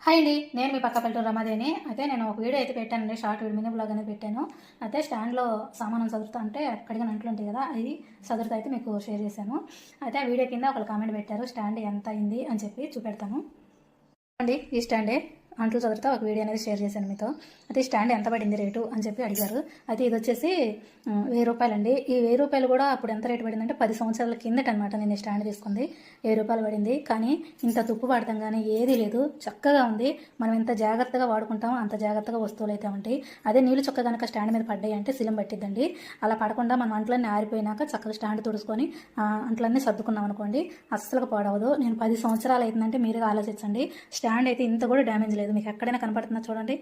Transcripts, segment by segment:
Hi అండి, నేను మీ పక్క పల్లెటూరు రమాదేని. అయితే నేను ఒక వీడియో అయితే పెట్టానండి, షార్ట్ వీడియో మినీ బ్లాగ్ అనేది పెట్టాను. అయితే స్టాండ్లో సామాను చదువుతా అంటే కడిగిన అంట్లు ఉంటాయి కదా, అది చదువుతా అయితే మీకు షేర్ చేశాను. అయితే ఆ వీడియో కింద ఒక కామెంట్ పెట్టారు, స్టాండ్ ఎంత అయింది అని చెప్పి చూపెడతాను అండి. ఈ స్టాండే అంట్లు చదువుతా ఒక వీడియో అనేది షేర్ చేశాను మీతో. అయితే ఈ స్టాండ్ ఎంత పడింది రేటు అని చెప్పి అడిగారు. అయితే ఇది వచ్చేసి 1000 రూపాయలండి. ఈ 1000 రూపాయలు కూడా అప్పుడు ఎంత రేటు పడిందంటే 10 సంవత్సరాల కిందట అనమాట నేను స్టాండ్ తీసుకుంది. 1000 రూపాయలు పడింది. కానీ ఇంత తుప్పు పడతాం కానీ ఏదీ లేదు, చక్కగా ఉంది. మనం ఎంత జాగ్రత్తగా వాడుకుంటామో అంత జాగ్రత్తగా వస్తువులు అయితే ఉంటాయి. అదే నీళ్ళు చొక్క కనుక స్టాండ్ మీద పడ్డాయి అంటే సిలం పట్టిద్దండి. అలా పడకుండా మనం అంట్లన్నీ ఆరిపోయినాక చక్కగా స్టాండ్ తుడుచుకొని అంట్లన్నీ సర్దుకున్నాం అనుకోండి, అస్సలు పాడవదు. నేను 10 సంవత్సరాలు అవుతుందంటే మీరుగా ఆలోచించండి. స్టాండ్ అయితే ఇంత కూడా డ్యామేజ్ లేదు. మీకు ఎక్కడైనా కనపడుతుందా చూడండి,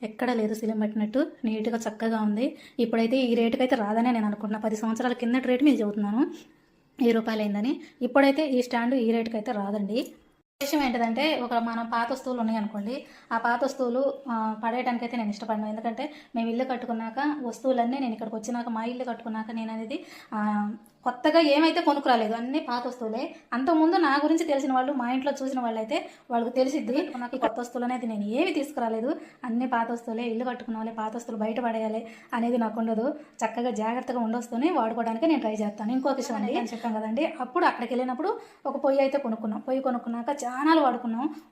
ఎక్కడ లేదు, సిలిం పట్టినట్టు నీట్గా చక్కగా ఉంది. ఇప్పుడైతే ఈ రేటుకి అయితే రాదనే నేను అనుకుంటున్నా. 10 సంవత్సరాల కిందటి రేటు మీకు చెబుతున్నాను, 1000 రూపాయలు అయిందని. ఇప్పుడైతే ఈ స్టాండ్ ఈ రేటుకి అయితే రాదండి. విషయం ఏంటిదంటే, మనం పాత వస్తువులు ఉన్నాయి అనుకోండి, ఆ పాత వస్తువులు పడేయడానికి అయితే నేను ఇష్టపడను. ఎందుకంటే మేము ఇల్లు కట్టుకున్నాక వస్తువులన్నీ నేను ఇక్కడికి వచ్చినాక, మా ఇల్లు కట్టుకున్నాక నేను అనేది కొత్తగా ఏమైతే కొనుక్కురాలేదు, అన్నీ పాత వస్తువులే. అంతకుముందు నా గురించి తెలిసిన వాళ్ళు, మా ఇంట్లో చూసిన వాళ్ళు అయితే వాళ్ళకి తెలిసిద్ది. నాకు కొత్త వస్తువులు అనేది నేను ఏమి తీసుకురాలేదు, అన్ని పాత వస్తువులే. ఇల్లు కట్టుకున్న వాళ్ళే పాత వస్తువులు బయట పడేయాలి అనేది నాకు ఉండదు. చక్కగా జాగ్రత్తగా ఉండొస్తూనే వాడుకోవడానికి నేను ట్రై చేస్తాను. ఇంకొక విషయం అండి, అని చెప్పాను కదండి, అప్పుడు అక్కడికి వెళ్ళినప్పుడు ఒక పొయ్యి అయితే కొనుక్కున్నాం. పొయ్యి కొనుక్కున్నాక చాలాలు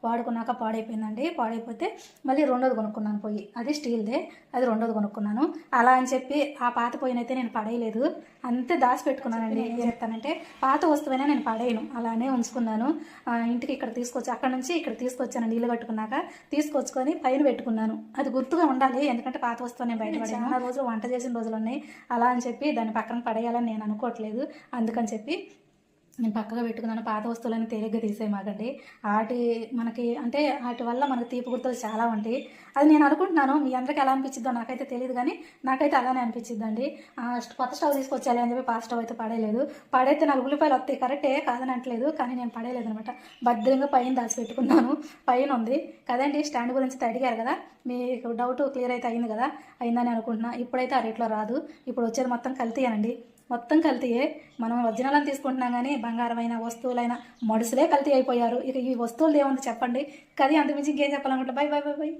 వాడుకున్నాక పాడైపోయిందండి. పాడైపోతే మళ్ళీ రెండోది కొనుక్కున్నాను పొయ్యి, అది స్టీల్దే, అది రెండోది కొనుక్కున్నాను. అలా అని చెప్పి ఆ పాత పొయ్యినైతే నేను పడేయలేదు, అంతే దాచిపెట్టుకున్నాను. ఏం చెప్తానంటే, పాత వస్తువైనా నేను పడేయను, అలానే ఉంచుకున్నాను. ఇంటికి ఇక్కడ తీసుకొచ్చి, అక్కడ నుంచి ఇక్కడ తీసుకొచ్చాను. నీళ్ళు కట్టుకున్నాక తీసుకొచ్చుకొని పైన పెట్టుకున్నాను. అది గుర్తుగా ఉండాలి, ఎందుకంటే పాత వస్తువు నేను బయటపడాను. చాలా రోజులు వంట చేసిన రోజులు ఉన్నాయి. అలా అని చెప్పి దాన్ని పక్కన పడేయాలని నేను అనుకోవట్లేదు. అందుకని చెప్పి నేను పక్కగా పెట్టుకున్నాను. పాత వస్తువులని తేలిగ్గా తీసేయమాకండి. మనకి అంటే వాటి వల్ల మనకు తీపి గుర్తులు చాలా ఉంటాయి. అది నేను అనుకుంటున్నాను, మీ అందరికీ ఎలా అనిపించిద్దో నాకైతే తెలియదు, కానీ నాకైతే అలానే అనిపించిద్దండి. కొత్త స్టవ్ తీసుకొచ్చాలి అని చెప్పి పాత స్టవ్ అయితే పడేయలేదు. పడైతే 4 ఉల్లిపాయలు వస్తాయి, కరెక్టే, కాదని అంటలేదు, కానీ నేను పడేయలేదు అనమాట. భద్రంగా పైన దాచిపెట్టుకున్నాను. పైన ఉంది కదండి. స్టాండ్ గురించి అడిగారు కదా, మీకు డౌట్ క్లియర్ అయితే అయింది కదా, అయిందని అనుకుంటున్నా. ఇప్పుడైతే ఆ రేట్లో రాదు. ఇప్పుడు వచ్చేది మొత్తం కల్తీయేనండి, మొత్తం కల్తీయే. మనం ఒరిజినల్ అని తీసుకుంటున్నాం కానీ బంగారమైన వస్తువులైన మడుసులే కల్తీ అయిపోయారు. ఇక ఈ వస్తువులు ఏముంది చెప్పండి, కది అంతమించి ఇంకేం చెప్పాలనుకుంటా. Bye bye bye by.